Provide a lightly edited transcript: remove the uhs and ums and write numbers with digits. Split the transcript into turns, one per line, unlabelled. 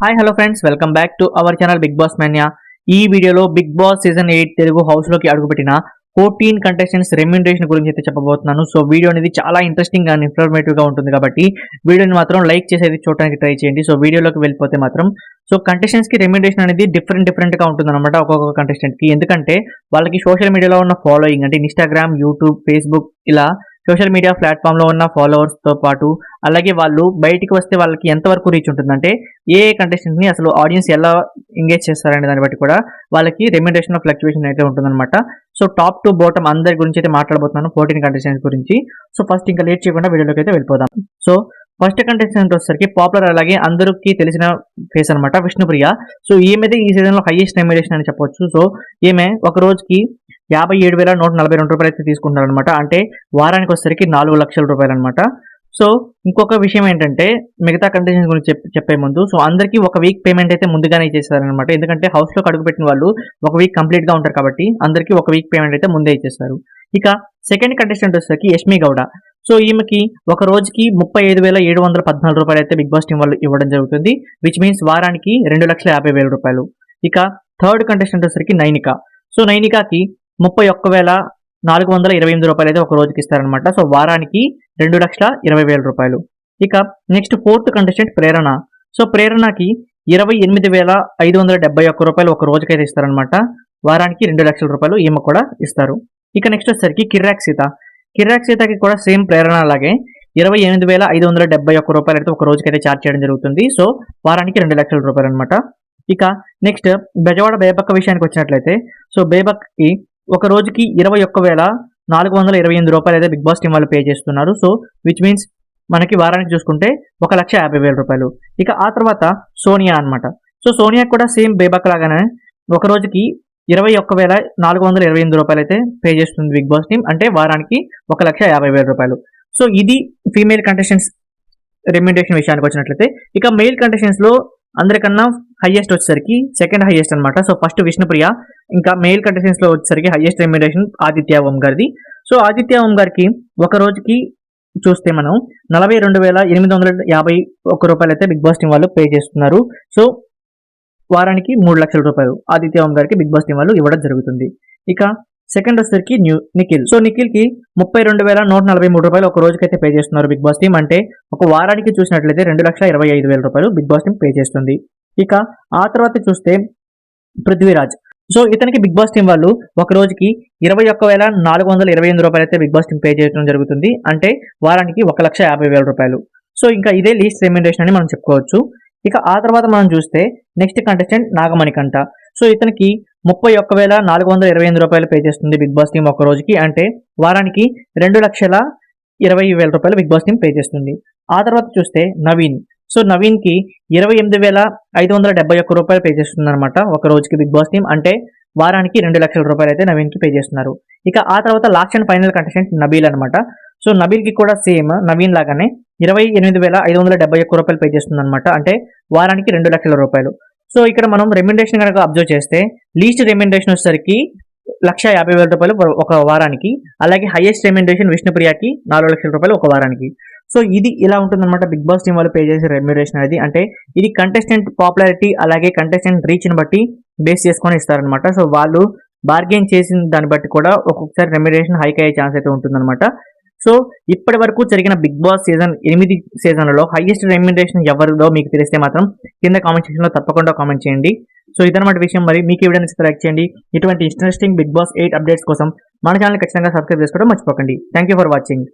Hi hello friends, welcome back to our channel Bigg Boss Manya. ఈ వీడియోలో Bigg Boss season 8 Telugu house లోకి అడుగుపెట్టిన 14 contestants remuneration గురించి అయితే చెప్పబోతున్నాను. సో వీడియో అనేది చాలా ఇంట్రెస్టింగ్ అండ్ ఇన్ఫర్మేటివ్ గా ఉంటుంది కాబట్టి వీడియోని మాత్రం లైక్ చేసేది చూడడానికి ట్రై చేయండి. సో వీడియోలోకి వెళ్ళిపోతే మాత్రం కంటెస్టెంట్స్ కి రెమ్యునరేషన్ అనేది డిఫరెంట్ గా ఉంటుంది అనమాట ఒక్కొక్క కంటెస్టెంట్ కి. ఎందుకంటే వాళ్ళకి సోషల్ మీడియాలో ఉన్న ఫాలోయింగ్ అంటే ఇన్స్టాగ్రామ్, యూట్యూబ్, ఫేస్బుక్ ఇలా సోషల్ మీడియా ప్లాట్ఫామ్ లో ఉన్న ఫాలోవర్స్ తో పాటు అలాగే వాళ్ళు బయటికి వస్తే వాళ్ళకి ఎంతవరకు రీచ్ ఉంటుందంటే ఏ కంటెస్టెంట్ ని అసలు ఆడియన్స్ ఎలా ఎంగేజ్ చేస్తారనే దాన్ని బట్టి కూడా వాళ్ళకి రెమ్యునరేషన్ ఫ్లక్చువేషన్ అయితే ఉంటుందన్నమాట. సో టాప్ టు బాటమ్ అందరి గురించి అయితే మాట్లాడబోతున్నాను, 14 కంటెస్టెంట్స్ గురించి. సో ఫస్ట్ ఇంకా లేట్ చేయకుండా వీడియోలోకి అయితే వెళ్ళిపోదాం. సో ఫస్ట్ కంటెస్టెంట్ వచ్చేసరికి పాపులర్ అలాగే అందరికీ తెలిసిన ఫేస్ అనమాట, విష్ణుప్రియ. సో ఈమెదే ఈ సీజన్ లో హైయెస్ట్ రెమ్యునరేషన్ అని చెప్పొచ్చు. సో ఈమె ఒక రోజుకి 57,142 రూపాయలు అయితే తీసుకుంటారు అనమాట. అంటే వారానికి వచ్చేసరికి 4 లక్షల రూపాయలు అనమాట. సో ఇంకొక విషయం ఏంటంటే మిగతా కంటెస్టెంట్స్ గురించి చెప్పే ముందు అందరికీ ఒక వీక్ పేమెంట్ అయితే ముందుగానే ఇచ్చేస్తారనమాట. ఎందుకంటే హౌస్ లో అడుగుపెట్టిన వాళ్ళు ఒక వీక్ కంప్లీట్ గా ఉంటారు కాబట్టి అందరికీ ఒక వీక్ పేమెంట్ అయితే ముందే ఇచ్చేస్తారు. ఇక సెకండ్ కంటెస్టెంట్ వచ్చేసరికి యష్మి గౌడ. సో ఈమెకి ఒక రోజుకి 35,714 రూపాయలు అయితే బిగ్ బాస్ టీం వాళ్ళు ఇవ్వడం జరుగుతుంది, విచ్ మీన్స్ వారానికి 2,50,000 రూపాయలు. ఇక థర్డ్ కంటెస్టెంట్ వచ్చేసరికి నైనిక. సో నైనికాకి 31,428 రూపాయలు అయితే ఒక రోజుకి ఇస్తారనమాట. సో వారానికి 2,20,000 రూపాయలు. ఇక నెక్స్ట్ ఫోర్త్ కంటెస్టెంట్ ప్రేరణ. సో ప్రేరణకి 28,571 రూపాయలు ఒక రోజుకైతే ఇస్తారనమాట. వారానికి 2 లక్షల రూపాయలు ఈమె కూడా ఇస్తారు. ఇక నెక్స్ట్ వచ్చేసరికి కిర్రాక్ సీత. కిర్రాక్ సీతకి కూడా సేమ్ ప్రేరణ అలాగే 28,571 రూపాయలు అయితే ఒక రోజుకైతే ఛార్జ్ చేయడం జరుగుతుంది. సో వారానికి 2 లక్షల రూపాయలు అనమాట. ఇక నెక్స్ట్ బెజవాడ బేబక్క విషయానికి వచ్చినట్లయితే బేబక్కి ఒక రోజుకి 21,428 రూపాయలు అయితే బిగ్ బాస్ టీం వాళ్ళు పే చేస్తున్నారు. సో విచ్ మీన్స్ మనకి వారానికి చూసుకుంటే 1,50,000 రూపాయలు. ఇక ఆ తర్వాత సోనియా అనమాట. సో సోనియా కూడా సేమ్ బేబక్ లాగానే ఒక రోజుకి 21,428 రూపాయలు అయితే పే చేస్తుంది బిగ్ బాస్ టీం. అంటే వారానికి 1,50,000 రూపాయలు. సో ఇది ఫీమేల్ కంటెస్టెంట్స్ రెమ్యునరేషన్ విషయానికి వచ్చినట్లయితే ఇక మెయిల్ కంటెస్టెంట్స్ లో అందరికన్నా హైయెస్ట్ వచ్చేసరికి సెకండ్ హైయెస్ట్ అనమాట. So first Vishnupriya. ఇంకా మెయిల్ కంటెస్టెంట్స్ లో వచ్చేసరికి హైయెస్ట్ రెమ్యునరేషన్ ఆదిత్య ఓం గారిది. సో ఆదిత్య ఓం గారికి ఒక రోజుకి చూస్తే మనం 42,851 రూపాయలు అయితే బిగ్ బాస్ టీం వాళ్ళు పే చేస్తున్నారు. సో వారానికి 3 లక్షల రూపాయలు ఆదిత్య ఓం గారికి బిగ్ బాస్ టీం వాళ్ళు ఇవ్వడం జరుగుతుంది. ఇక సెకండ్ వచ్చేసరికి నిఖిల్. సో నిఖిల్ కి 32,143 రూపాయలు ఒక రోజుకైతే పే చేస్తున్నారు బిగ్ బాస్ టీం. అంటే ఒక వారానికి చూసినట్లయితే 2,25,000 రూపాయలు బిగ్ బాస్ టీం పే చేస్తుంది. ఇక ఆ తర్వాత చూస్తే పృథ్వీరాజ్. సో ఇతనికి బిగ్ బాస్ టీం వాళ్ళు ఒక రోజుకి 21,428 రూపాయలు అయితే బిగ్ బాస్ టీం పే చేయడం జరుగుతుంది. అంటే వారానికి 1,50,000 రూపాయలు. సో ఇంకా ఇదే లీస్ట్ రెమ్యునరేషన్ అని మనం చెప్పుకోవచ్చు. ఇక ఆ తర్వాత మనం చూస్తే నెక్స్ట్ కంటెస్టెంట్ నాగమణికంట. సో ఇతనికి 31,428 రూపాయలు పే చేస్తుంది బిగ్ బాస్ టీం ఒక రోజుకి. అంటే వారానికి 2,20,000 రూపాయలు బిగ్ బాస్ టీం పే చేస్తుంది. ఆ తర్వాత చూస్తే నవీన్. సో నవీన్ కి 28,571 రూపాయలు పే చేస్తుంది అనమాట ఒక రోజుకి బిగ్ బాస్ టీం. అంటే వారానికి 2 లక్షల రూపాయలు అయితే నవీన్ కి పే చేస్తున్నారు. ఇక ఆ తర్వాత last and final contestant Nabeel అనమాట. సో నబీల్ కి కూడా సేమ్ నవీన్ లాగానే 28,571 రూపాయలు పే చేస్తుంది అనమాట. అంటే వారానికి 2 లక్షల రూపాయలు. సో ఇక్కడ మనం రెమ్యునరేషన్ కనుక అబ్జర్వ్ చేస్తే లీస్ట్ రెమ్యునరేషన్ వచ్చేసరికి 1,50,000 రూపాయలు ఒక వారానికి. అలాగే హైయెస్ట్ రెమ్యునరేషన్ విష్ణుప్రియకి 4 లక్షల రూపాయలు ఒక వారానికి. సో ఇది ఇలా ఉంటుందన్నమాట బిగ్ బాస్ టీం వాళ్ళు పే చేసే రెమ్యునరేషన్ అనేది. అంటే ఇది కంటెస్టెంట్ పాపులారిటీ అలాగే కంటెస్టెంట్ రీచ్ ని బట్టి బేస్ చేసుకొని ఇస్తారనమాట. సో వాళ్ళు బార్గెన్ చేసిన దాన్ని బట్టి కూడా ఒక్కొక్కసారి రెమ్యునరేషన్ హైక్ అయ్యే ఛాన్స్ అయితే ఉంటుందన్నమాట. సో ఇప్పటి వరకు జరిగిన బిగ్ బాస్ సీజన్ 8 సీజన్లలో హైయెస్ట్ రెమ్యునరేషన్ ఎవరిదో మీకు తెలిస్తే మాత్రం కింద కామెంట్ సెక్షన్ లో తప్పకుండా కామెంట్ చేయండి. సో ఇదన్నమాట విషయం. మరి మీకు ఈ వీడియోని లైక్ చేయండి. ఇటువంటి ఇంట్రెస్టింగ్ బిగ్ బాస్ 8 అప్డేట్స్ కోసం మన ఛానల్ ఖచ్చితంగా సబ్స్క్రైబ్ చేసుకోవడం మర్చిపోకండి. Thank you for watching.